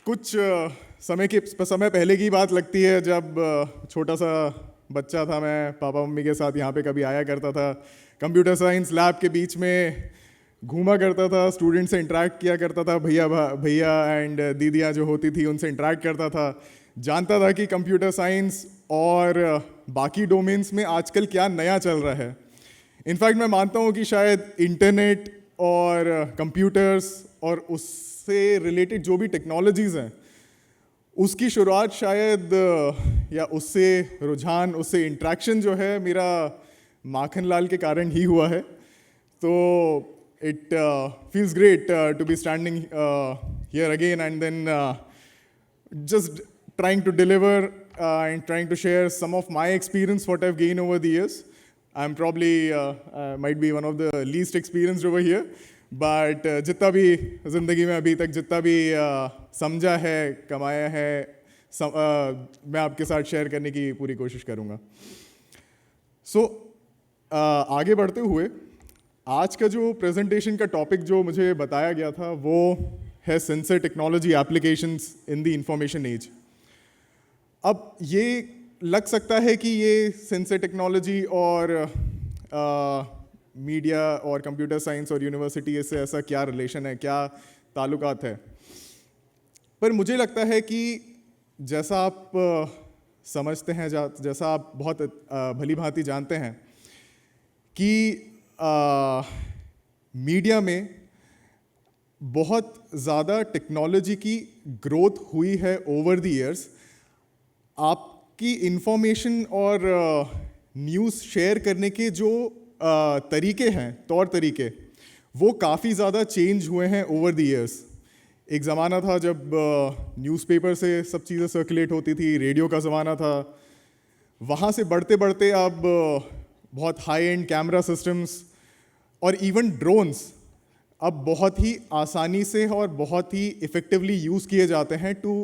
कुछ समय पहले की बात लगती है जब छोटा सा बच्चा था मैं पापा मम्मी के साथ यहाँ पे कभी आया करता था। कंप्यूटर साइंस लैब के बीच में घूमा करता था, स्टूडेंट से इंटरेक्ट किया करता था, भैया एंड दीदियाँ जो होती थी उनसे इंटरेक्ट करता था। जानता था कि कंप्यूटर साइंस और बाकी डोमेन्स में आजकल क्या नया चल रहा है। इनफैक्ट मैं मानता हूँ कि शायद इंटरनेट और कंप्यूटर्स और उससे रिलेटेड जो भी टेक्नोलॉजीज़ हैं उसकी शुरुआत शायद या उससे रुझान, उससे इंट्रैक्शन जो है मेरा माखन लाल के कारण ही हुआ है। तो it feels great to be standing here again and then just trying to deliver and trying to share some of my experience what I've gained over the years. I'm probably might be one of the least experienced over here, but जितना भी ज़िंदगी में अभी तक जितना भी समझा है, कमाया है, मैं आपके साथ शेयर करने की पूरी कोशिश करूँगा। So आगे बढ़ते हुए आज का जो प्रेजेंटेशन का टॉपिक जो मुझे बताया गया था वो है sensor technology applications in the information age. अब ये लग सकता है कि ये सेंसर टेक्नोलॉजी और मीडिया और कंप्यूटर साइंस और यूनिवर्सिटी से ऐसा क्या रिलेशन है, क्या ताल्लुकात है, पर मुझे लगता है कि जैसा आप समझते हैं, जैसा आप बहुत भली भांति जानते हैं कि मीडिया में बहुत ज़्यादा टेक्नोलॉजी की ग्रोथ हुई है ओवर द ईयर्स। आपकी इंफॉर्मेशन और न्यूज़ शेयर करने के जो तरीके हैं, तौर तरीके, वो काफ़ी ज़्यादा चेंज हुए हैं ओवर द ईयर्स। एक ज़माना था जब न्यूज़पेपर से सब चीज़ें सर्कुलेट होती थी, रेडियो का ज़माना था। वहाँ से बढ़ते बढ़ते अब बहुत हाई एंड कैमरा सिस्टम्स और इवन ड्रोन्स अब बहुत ही आसानी से और बहुत ही इफ़ेक्टिवली यूज़ किए जाते हैं to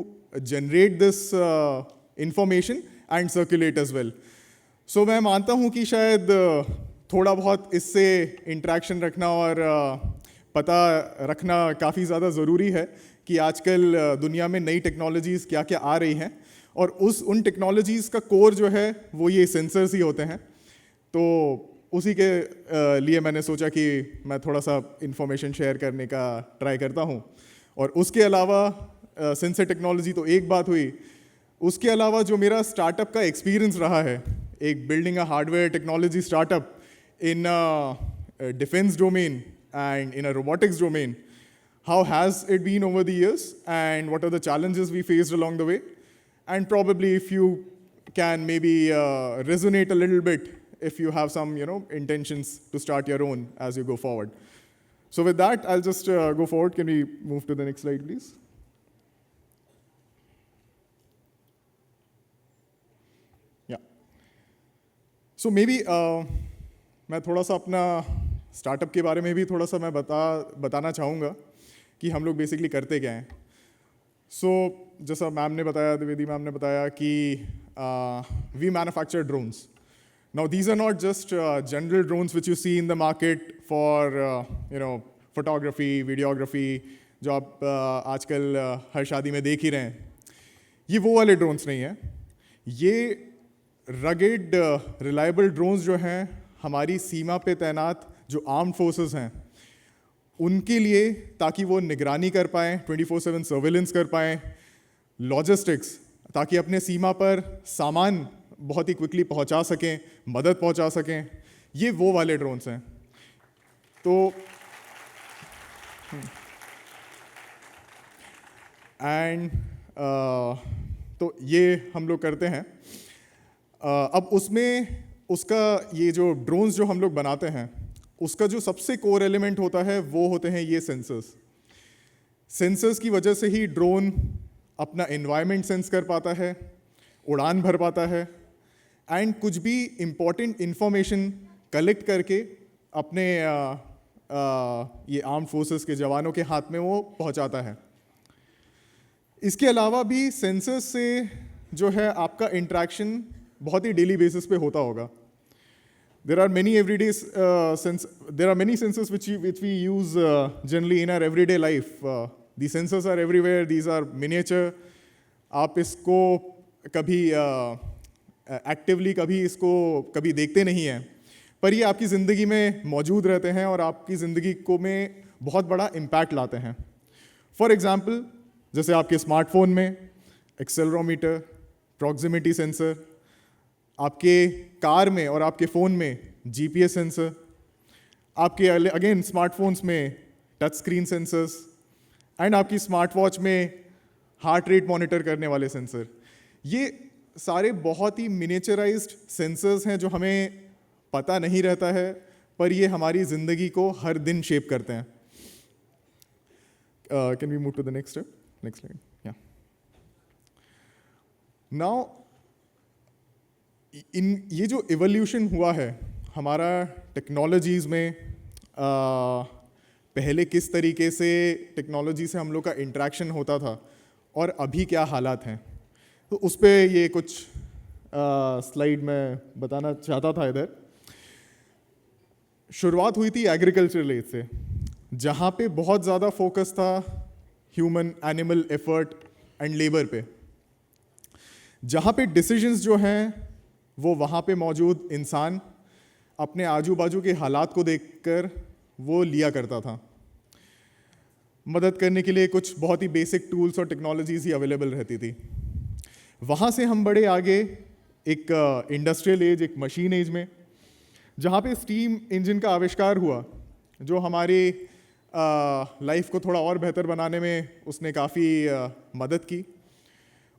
generate this information and circulate as well. So मैं मानता हूँ कि शायद थोड़ा बहुत इससे इंटरेक्शन रखना और पता रखना काफ़ी ज़्यादा ज़रूरी है कि आजकल दुनिया में नई टेक्नोलॉजीज़ क्या क्या आ रही हैं, और उन टेक्नोलॉजीज़ का कोर जो है वो ये सेंसर्स ही होते हैं। तो उसी के लिए मैंने सोचा कि मैं थोड़ा सा इन्फॉर्मेशन शेयर करने का ट्राई करता हूँ। और उसके अलावा सेंसर टेक्नोलॉजी तो एक बात हुई, उसके अलावा जो मेरा स्टार्टअप का एक्सपीरियंस रहा है, एक building a hardware technology startup in defence domain and in a robotics domain, how has it been over the years and what are the challenges we faced along the way, and probably if you can maybe resonate a little bit if you have some intentions to start your own as you go forward. So with that, I'll just go forward. Can we move to the next slide, please? Yeah. So maybe मैं थोड़ा सा अपना startup के बारे में भी थोड़ा सा मैं बताना चाहूँगा कि हम लोग बेसिकली करते क्या हैं। सो जैसा मैम ने बताया, द्विवेदी मैम ने बताया कि we manufacture drones. Now these are not just general drones which you see in the market for photography, videography, जो आप आजकल हर शादी में देख ही रहे हैं। ये वो वाले ड्रोन्स नहीं हैं। ये रगेड रिलायबल ड्रोन्स जो हैं हमारी सीमा पे तैनात जो आर्म्ड फोर्सेस हैं उनके लिए, ताकि वो निगरानी कर पाएँ, 24/7 सर्वेलेंस कर पाएँ, लॉजिस्टिक्स, ताकि अपने सीमा पर सामान बहुत ही क्विकली पहुंचा सकें, मदद पहुंचा सकें। ये वो वाले ड्रोन्स हैं। तो तो ये हम लोग करते हैं। अब उसका ये जो ड्रोन्स जो हम लोग बनाते हैं उसका जो सबसे कोर एलिमेंट होता है वो होते हैं ये सेंसर्स। सेंसर्स की वजह से ही ड्रोन अपना एनवायरनमेंट सेंस कर पाता है, उड़ान भर पाता है, एंड कुछ भी इम्पॉर्टेंट इंफॉर्मेशन कलेक्ट करके अपने ये आर्म्ड फोर्सेस के जवानों के हाथ में वो पहुंचाता है। इसके अलावा भी सेंसर्स से जो है आपका इंटरेक्शन बहुत ही डेली बेसिस पे होता होगा। There are many sensors which we use generally in our everyday life. The sensors are everywhere, these are miniature. आप इसको कभी एक्टिवली कभी देखते नहीं हैं, पर ये आपकी ज़िंदगी में मौजूद रहते हैं और आपकी ज़िंदगी को में बहुत बड़ा इम्पैक्ट लाते हैं. फॉर एग्ज़ाम्पल, जैसे आपके स्मार्टफोन में एक्सेलरोमीटर, प्रॉक्सिमिटी सेंसर, आपके कार में और आपके फ़ोन में जीपीएस सेंसर, आपके अगेन स्मार्टफोन्स में टच स्क्रीन सेंसर्स, एंड आपकी स्मार्ट वॉच में हार्ट रेट मॉनिटर करने वाले सेंसर. ये सारे बहुत ही मिनिएचराइज्ड सेंसर्स हैं जो हमें पता नहीं रहता है, पर ये हमारी ज़िंदगी को हर दिन शेप करते हैं. Can we move to the next slide? या नाउ ये जो इवोल्यूशन हुआ है हमारा टेक्नोलॉजीज़ में, पहले किस तरीके से टेक्नोलॉजी से हम लोग का इंटरेक्शन होता था और अभी क्या हालात हैं, तो उस पर ये कुछ स्लाइड में बताना चाहता था. इधर शुरुआत हुई थी एग्रीकल्चरल एज से, जहाँ पे बहुत ज़्यादा फोकस था human animal effort and labour पे, जहाँ पे डिसीजंस जो हैं वो वहाँ पे मौजूद इंसान अपने आजू बाजू के हालात को देखकर वो लिया करता था. मदद करने के लिए कुछ बहुत ही बेसिक टूल्स और टेक्नोलॉजीज़ ही अवेलेबल रहती थी. वहाँ से हम बड़े आगे एक इंडस्ट्रियल एज, एक मशीन एज में, जहाँ पे स्टीम इंजन का आविष्कार हुआ, जो हमारी लाइफ को थोड़ा और बेहतर बनाने में उसने काफ़ी मदद की.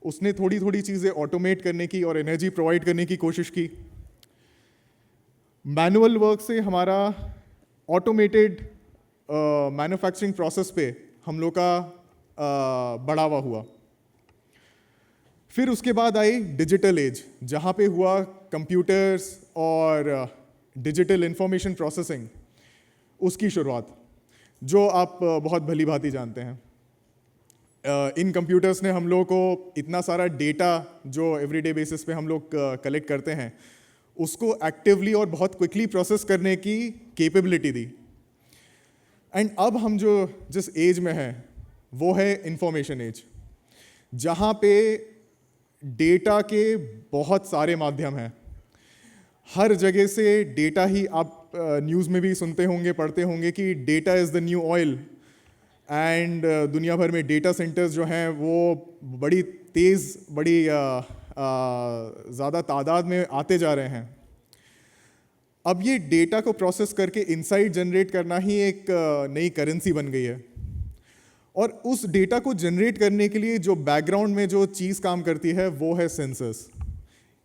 उसने थोड़ी थोड़ी चीज़ें ऑटोमेट करने की और एनर्जी प्रोवाइड करने की कोशिश की. मैनुअल वर्क से हमारा ऑटोमेटेड मैन्युफैक्चरिंग प्रोसेस पे हम लोग का बढ़ावा हुआ. फिर उसके बाद आई डिजिटल एज, जहाँ पे हुआ कंप्यूटर्स और डिजिटल इंफॉर्मेशन प्रोसेसिंग, उसकी शुरुआत, जो आप बहुत भली भांति जानते हैं. इन कंप्यूटर्स ने हम लोग को इतना सारा डेटा जो एवरीडे बेसिस पे हम लोग कलेक्ट करते हैं, उसको एक्टिवली और बहुत क्विकली प्रोसेस करने की कैपेबिलिटी दी. एंड अब हम जिस एज में हैं वो है इंफॉर्मेशन एज, जहाँ पे डेटा के बहुत सारे माध्यम हैं. हर जगह से डेटा ही, आप न्यूज़ में भी सुनते होंगे, पढ़ते होंगे कि data is the new oil. And दुनिया भर में डेटा सेंटर्स जो हैं वो बड़ी तेज़, बड़ी ज़्यादा तादाद में आते जा रहे हैं. अब ये डेटा को प्रोसेस करके इंसाइट जनरेट करना ही एक नई करेंसी बन गई है. और उस डेटा को जनरेट करने के लिए जो बैकग्राउंड में जो चीज़ काम करती है वो है सेंसर्स.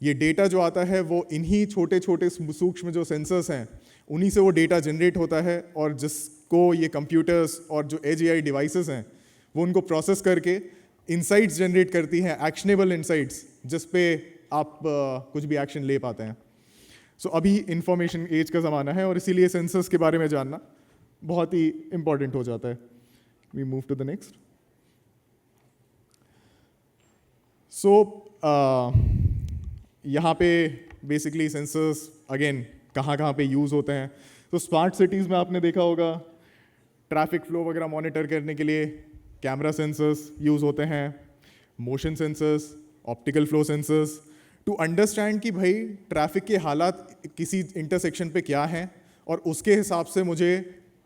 ये डेटा जो आता है वो इन्हीं छोटे छोटे सूक्ष्म जो सेंसर्स हैं उन्हीं से वो डेटा जनरेट होता है, और जिसको ये कंप्यूटर्स और जो एज एआई डिवाइसेस हैं वो उनको प्रोसेस करके इंसाइट्स जनरेट करती हैं, एक्शनेबल इंसाइट्स, जिस पे आप कुछ भी एक्शन ले पाते हैं. सो अभी इंफॉर्मेशन एज का ज़माना है और इसीलिए सेंसर्स के बारे में जानना बहुत ही इम्पॉर्टेंट हो जाता है. We move to the next. So यहाँ पे बेसिकली सेंसर्स अगेन कहाँ पे यूज़ होते हैं. तो स्मार्ट सिटीज़ में आपने देखा होगा ट्रैफिक फ्लो वगैरह मॉनिटर करने के लिए कैमरा सेंसर्स यूज़ होते हैं, motion sensors, optical flow sensors, to understand कि भाई ट्रैफिक के हालात किसी इंटरसेक्शन पे क्या हैं और उसके हिसाब से मुझे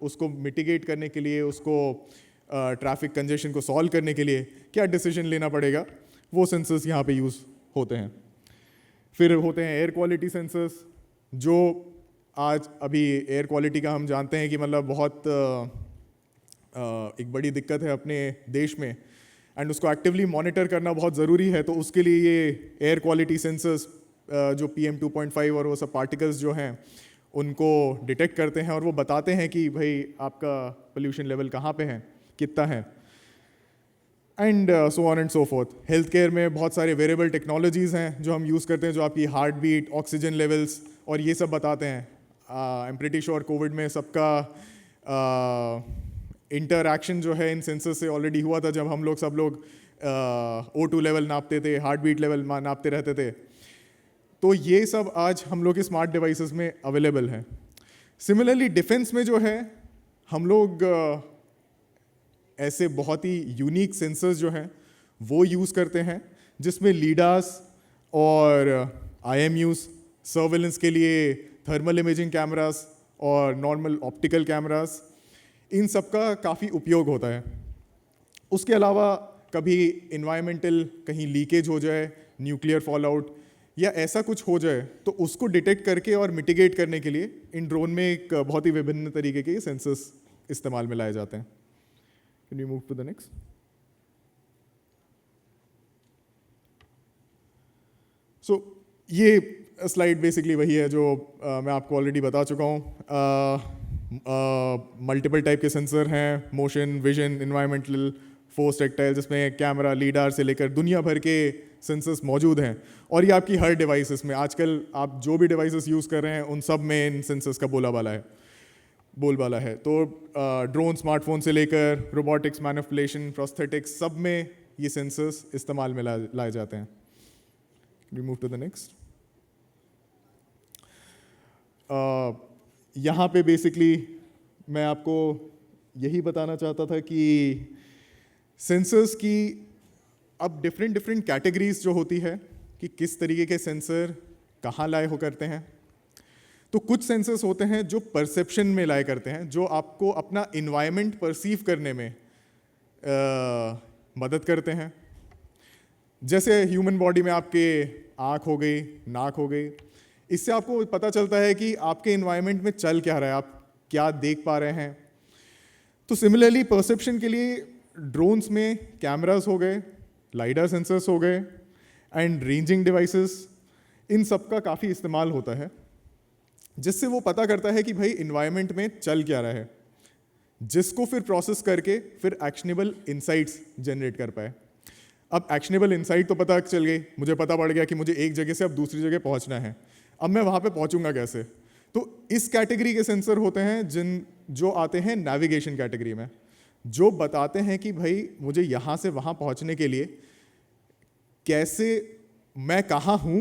उसको मिटिगेट करने के लिए, उसको ट्रैफिक कंजेशन को सॉल्व करने के लिए क्या डिसीजन लेना पड़ेगा, वो सेंसर्स यहाँ पे यूज़ होते हैं. फिर होते हैं एयर क्वालिटी सेंसर्स, जो आज अभी एयर क्वालिटी का हम जानते हैं कि मतलब बहुत एक बड़ी दिक्कत है अपने देश में, एंड उसको एक्टिवली मॉनिटर करना बहुत ज़रूरी है. तो उसके लिए ये एयर क्वालिटी सेंसर्स जो PM 2.5 और वो सब पार्टिकल्स जो हैं उनको डिटेक्ट करते हैं और वो बताते हैं कि भाई आपका पोल्यूशन लेवल कहाँ पे है, कितना है, and so on and so fourth. Health care में बहुत सारे वेरेबल टेक्नोलॉजीज़ हैं जो हम यूज़ करते हैं, जो आपकी हार्ट बीट, ऑक्सीजन लेवल्स और ये सब बताते हैं. I am pretty sure Covid में सबका इंटरैक्शन जो है इन सेंसर से ऑलरेडी हुआ था, जब हम लोग सब लोग O2 लेवल नापते थे, हार्ट बीट लेवल नापते रहते थे. तो ये सब आज हम लोग के स्मार्ट डिवाइसेस में अवेलेबल है. सिमिलरली डिफेंस में जो है हम लोग ऐसे बहुत ही यूनिक सेंसर्स जो हैं वो यूज़ करते हैं, जिसमें लीडास और IMUs, सर्वेलेंस के लिए थर्मल इमेजिंग कैमरास और नॉर्मल ऑप्टिकल कैमरास, इन सब का काफ़ी उपयोग होता है। उसके अलावा कभी इन्वायरमेंटल कहीं लीकेज हो जाए, न्यूक्लियर फॉलआउट या ऐसा कुछ हो जाए, तो उसको डिटेक्ट करके और मिटिगेट करने के लिए इन ड्रोन में एक बहुत ही विभिन्न तरीके के सेंसर्स इस्तेमाल में लाए जाते हैं। Can you move to the next? So ये स्लाइड बेसिकली वही है जो मैं आपको ऑलरेडी बता चुका हूँ। मल्टीपल टाइप के सेंसर हैं, motion, vision, environmental, force, tactile, जिसमें कैमरा, लीडार से लेकर दुनिया भर के सेंसर्स मौजूद हैं। और ये आपकी हर डिवाइसेस में, आजकल आप जो भी डिवाइसेस यूज़ कर रहे हैं उन सब में इन सेंसर्स का बोलबाला है। तो ड्रोन, स्मार्टफोन से लेकर रोबोटिक्स, मैनिपुलेशन, प्रोस्थेटिक्स, सब में ये सेंसर्स इस्तेमाल में लाए जाते हैं। We move to the next. यहाँ पे बेसिकली मैं आपको यही बताना चाहता था कि सेंसर्स की अब डिफरेंट कैटेगरीज जो होती है कि किस तरीके के सेंसर कहाँ लाए हो करते हैं। तो कुछ सेंसर्स होते हैं जो परसेप्शन में लाए करते हैं, जो आपको अपना इन्वायरमेंट परसीव करने में मदद करते हैं। जैसे ह्यूमन बॉडी में आपके आँख हो गई, नाक हो गई, इससे आपको पता चलता है कि आपके इन्वायरमेंट में चल क्या रहा है, आप क्या देख पा रहे हैं। तो सिमिलरली परसेप्शन के लिए ड्रोन्स में कैमरास हो गए, लाइडर सेंसर्स हो गए एंड रेंजिंग डिवाइसेस, इन सब का काफ़ी इस्तेमाल होता है, जिससे वो पता करता है कि भाई इन्वायरमेंट में चल क्या रहा है, जिसको फिर प्रोसेस करके फिर एक्शनेबल इंसाइट्स जनरेट कर पाए। अब एक्शनेबल इंसाइट तो पता चल गई, मुझे पता पड़ गया कि मुझे एक जगह से अब दूसरी जगह पहुंचना है। अब मैं वहां पे पहुंचूंगा कैसे? तो इस कैटेगरी के सेंसर होते हैं जो आते हैं नेविगेशन कैटेगरी में, जो बताते हैं कि भाई मुझे यहाँ से वहाँ पहुँचने के लिए कैसे, मैं कहाँ हूँ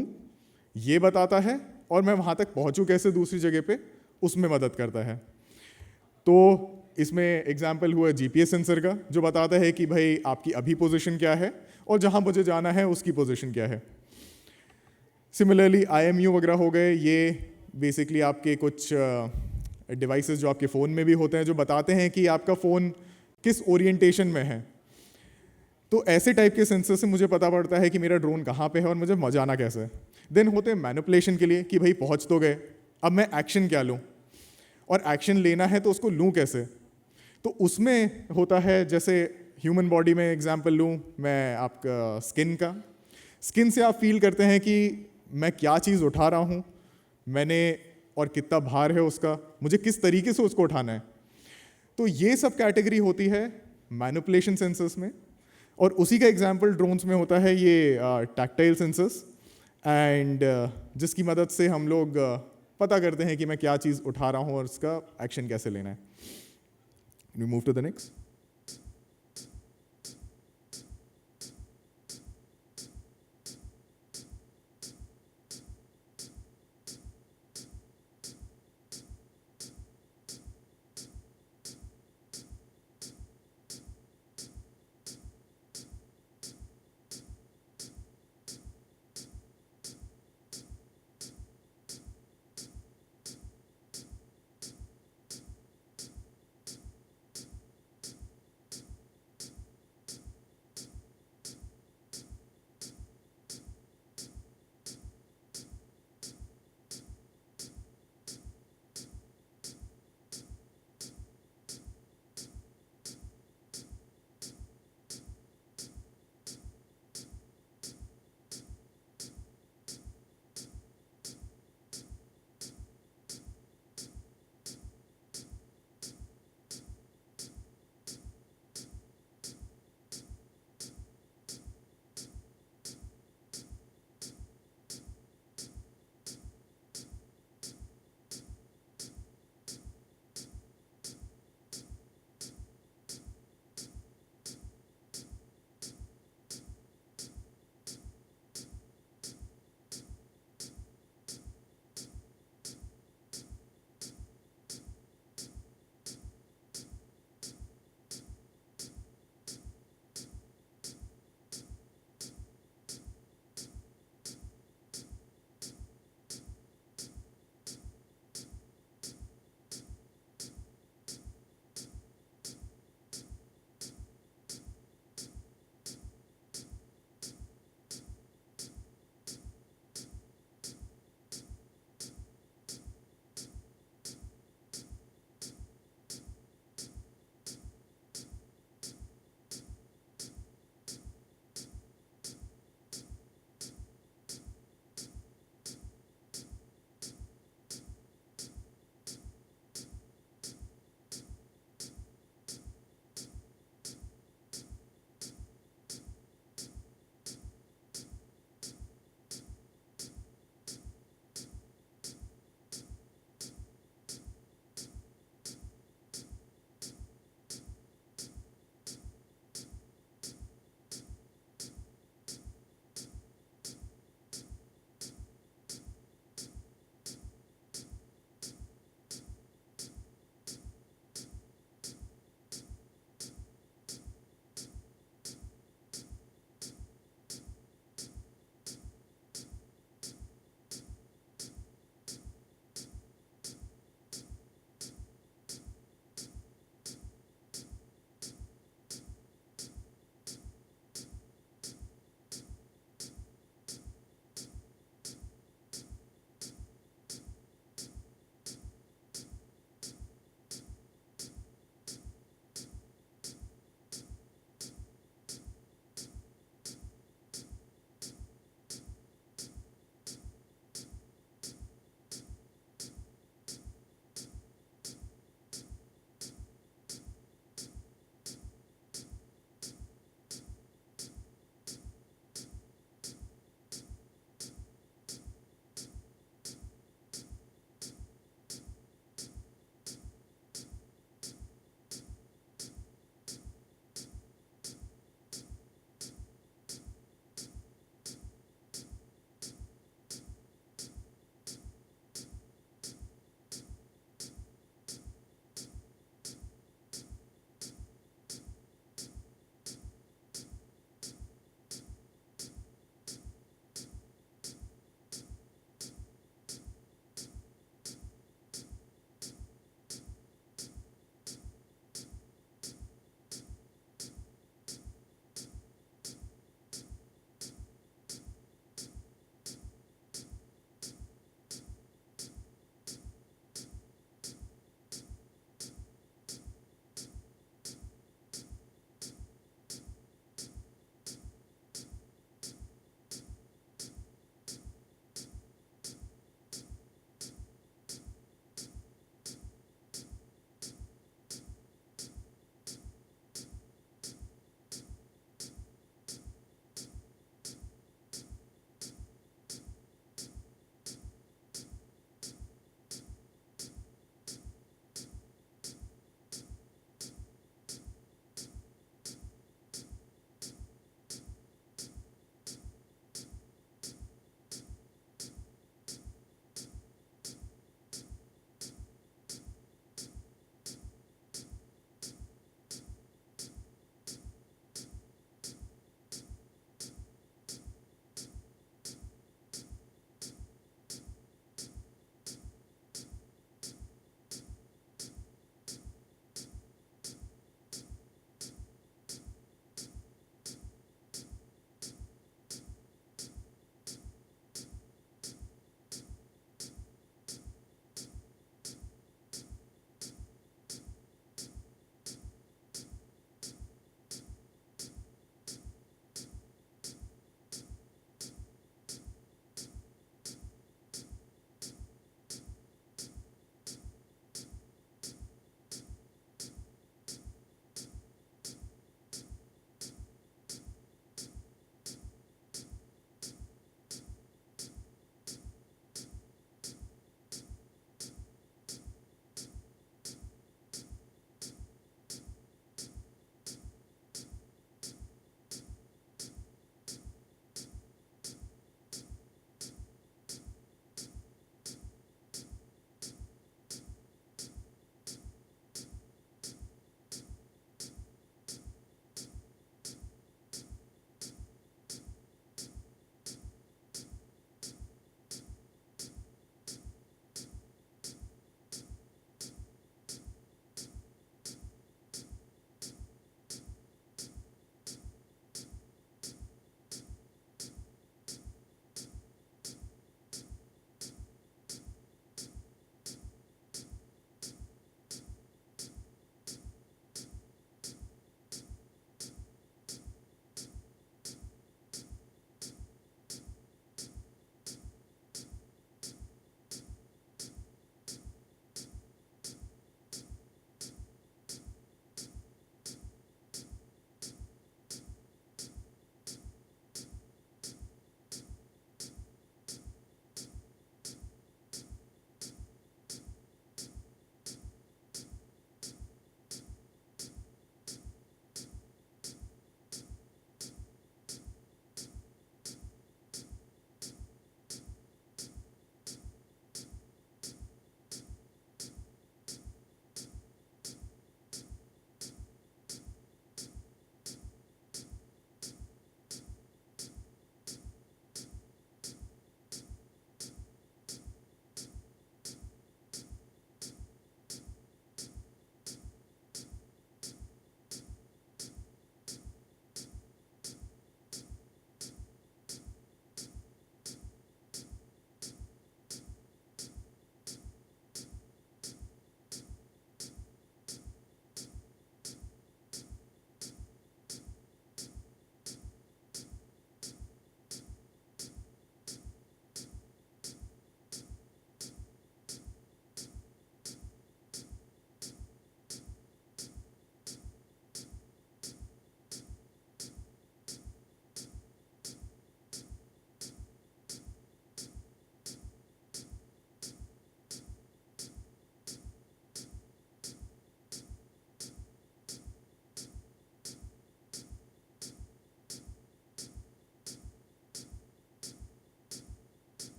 ये बताता है, और मैं वहाँ तक पहुँचूँ कैसे दूसरी जगह पे, उसमें मदद करता है। तो इसमें एग्जाम्पल हुआ GPS सेंसर का, जो बताता है कि भाई आपकी अभी पोजीशन क्या है और जहाँ मुझे जाना है उसकी पोजीशन क्या है। सिमिलरली IMU वगैरह हो गए, ये बेसिकली आपके कुछ डिवाइसेस जो आपके फ़ोन में भी होते हैं, जो बताते हैं कि आपका फ़ोन किस ओरिएंटेशन में है। तो ऐसे टाइप के सेंसर से मुझे पता पड़ता है कि मेरा ड्रोन कहाँ पे है और मुझे जाना कैसे है। देन होते हैं मैनिपुलेशन के लिए कि भाई पहुँच तो गए, अब मैं एक्शन क्या लूँ, और एक्शन लेना है तो उसको लूँ कैसे। तो उसमें होता है, जैसे ह्यूमन बॉडी में एग्जांपल लूँ मैं आपका स्किन का, स्किन से आप फील करते हैं कि मैं क्या चीज़ उठा रहा हूँ मैंने, और कितना भार है उसका, मुझे किस तरीके से उसको उठाना है। तो ये सब कैटेगरी होती है मैनिपुलेशन सेंसर्स में। और उसी का एग्जांपल ड्रोन्स में होता है ये टैक्टाइल सेंसर्स, एंड जिसकी मदद से हम लोग पता करते हैं कि मैं क्या चीज़ उठा रहा हूँ और उसका एक्शन कैसे लेना है। We move to the next.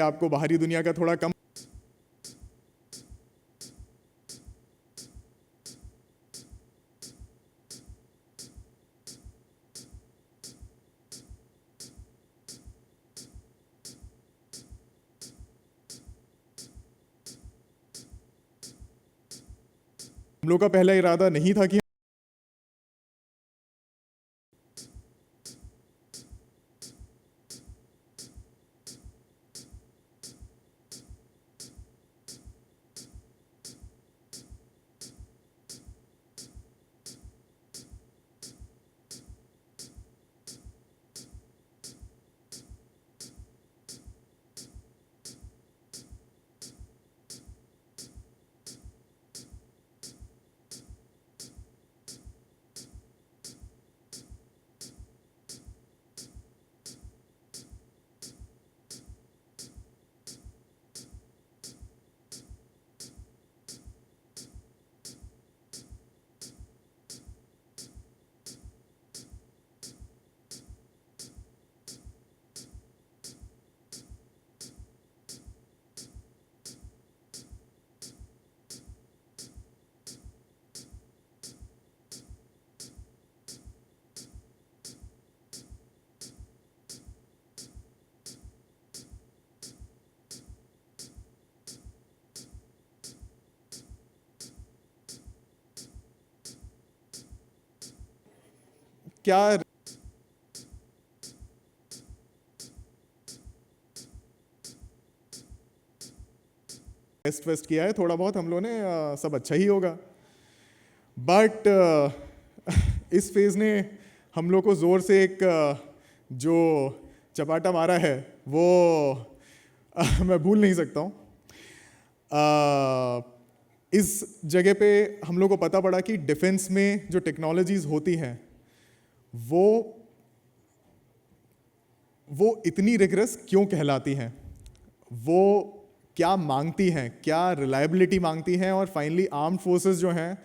पे आपको बाहरी दुनिया का थोड़ा कम। हम लोग का पहला इरादा नहीं था कि क्या टेस्ट वेस्ट किया है थोड़ा बहुत हम लोगों ने, सब अच्छा ही होगा। बट इस फेज ने हम लोग को जोर से एक जो चपाटा मारा है वो मैं भूल नहीं सकता हूँ। इस जगह पे हम लोग को पता पड़ा कि डिफेंस में जो टेक्नोलॉजीज होती हैं वो इतनी रिगरस क्यों कहलाती हैं, वो क्या मांगती हैं, क्या रिलायबिलिटी मांगती हैं, और फाइनली आर्म्ड फोर्सेस जो हैं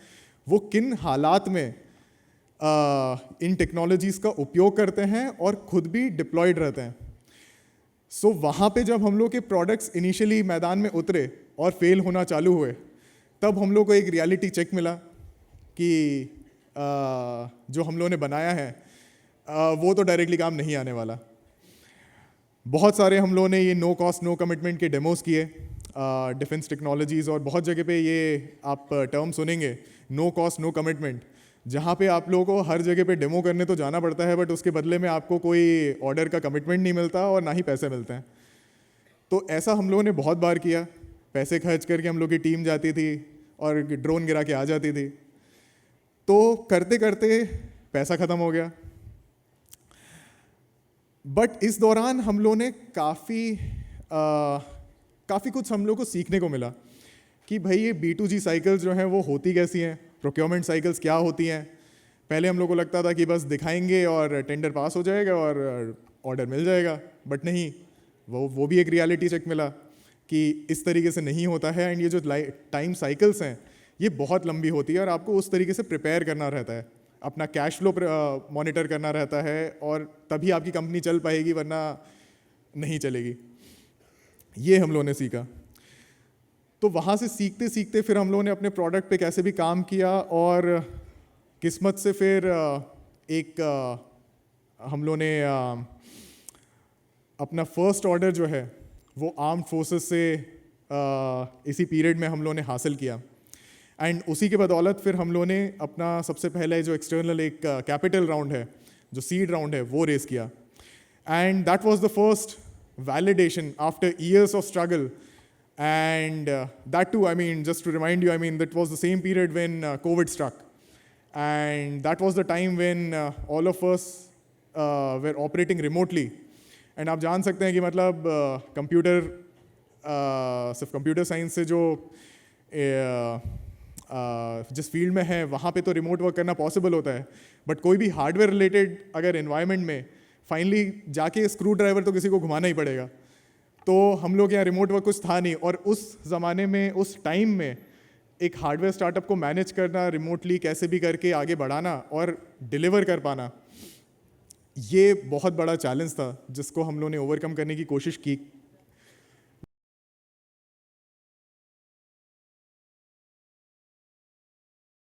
वो किन हालात में इन टेक्नोलॉजीज़ का उपयोग करते हैं और खुद भी डिप्लॉयड रहते हैं। सो वहाँ पे जब हम लोग के प्रोडक्ट्स इनिशियली मैदान में उतरे और फेल होना चालू हुए, तब हम लोग को एक रियलिटी चेक मिला कि जो हम लोगों ने बनाया है वो तो डायरेक्टली काम नहीं आने वाला। बहुत सारे हम लोगों ने ये नो कॉस्ट नो कमिटमेंट के डेमोज किए डिफेंस टेक्नोलॉजीज़, और बहुत जगह पे ये आप टर्म सुनेंगे नो कॉस्ट नो कमिटमेंट, जहाँ पे आप लोगों को हर जगह पे डेमो करने तो जाना पड़ता है बट उसके बदले में आपको कोई ऑर्डर का कमिटमेंट नहीं मिलता और ना ही पैसे मिलते हैं। तो ऐसा हम लोगों ने बहुत बार किया, पैसे खर्च करके हम लोग की टीम जाती थी और ड्रोन गिरा के आ जाती थी। तो करते करते पैसा ख़त्म हो गया। बट इस दौरान हम लोगों ने काफ़ी कुछ हम लोग को सीखने को मिला कि भाई ये B2G साइकिल्स जो हैं वो होती कैसी हैं, प्रोक्योरमेंट साइकिल्स क्या होती हैं। पहले हम लोग को लगता था कि बस दिखाएंगे और टेंडर पास हो जाएगा और ऑर्डर मिल जाएगा, बट नहीं, वो भी एक रियलिटी चेक मिला कि इस तरीके से नहीं होता है। एंड ये जो टाइम साइकिल्स हैं ये बहुत लंबी होती है और आपको उस तरीके से प्रिपेयर करना रहता है, अपना कैश फ्लो मॉनिटर करना रहता है, और तभी आपकी कंपनी चल पाएगी, वरना नहीं चलेगी। ये हम लोगों ने सीखा। तो वहाँ से सीखते सीखते फिर हम लोगों ने अपने प्रोडक्ट पे कैसे भी काम किया, और किस्मत से फिर हम लोगों ने अपना फर्स्ट ऑर्डर जो है वो आर्म्ड फोर्सेस से इसी पीरियड में हम लोगों ने हासिल किया। एंड उसी के बदौलत फिर हम लोगों ने अपना सबसे पहले जो एक्सटर्नल एक कैपिटल राउंड है, जो सीड राउंड है, वो रेस किया। And that was the first validation after years of struggle. And that too, I mean, just to remind you, I mean, that was the same period when COVID struck. And that was the time when all of us were operating remotely. And आप जान सकते हैं कि मतलब सिर्फ computer science से जो जिस फील्ड में है वहाँ पे तो रिमोट वर्क करना पॉसिबल होता है, बट कोई भी हार्डवेयर रिलेटेड अगर एनवायरनमेंट में फाइनली जाके स्क्रू ड्राइवर तो किसी को घुमाना ही पड़ेगा। तो हम लोग यहाँ रिमोट वर्क कुछ था नहीं, और उस ज़माने में, उस टाइम में एक हार्डवेयर स्टार्टअप को मैनेज करना, रिमोटली कैसे भी करके आगे बढ़ाना और डिलीवर कर पाना, ये बहुत बड़ा चैलेंज था जिसको हम लोगों ने ओवरकम करने की कोशिश की।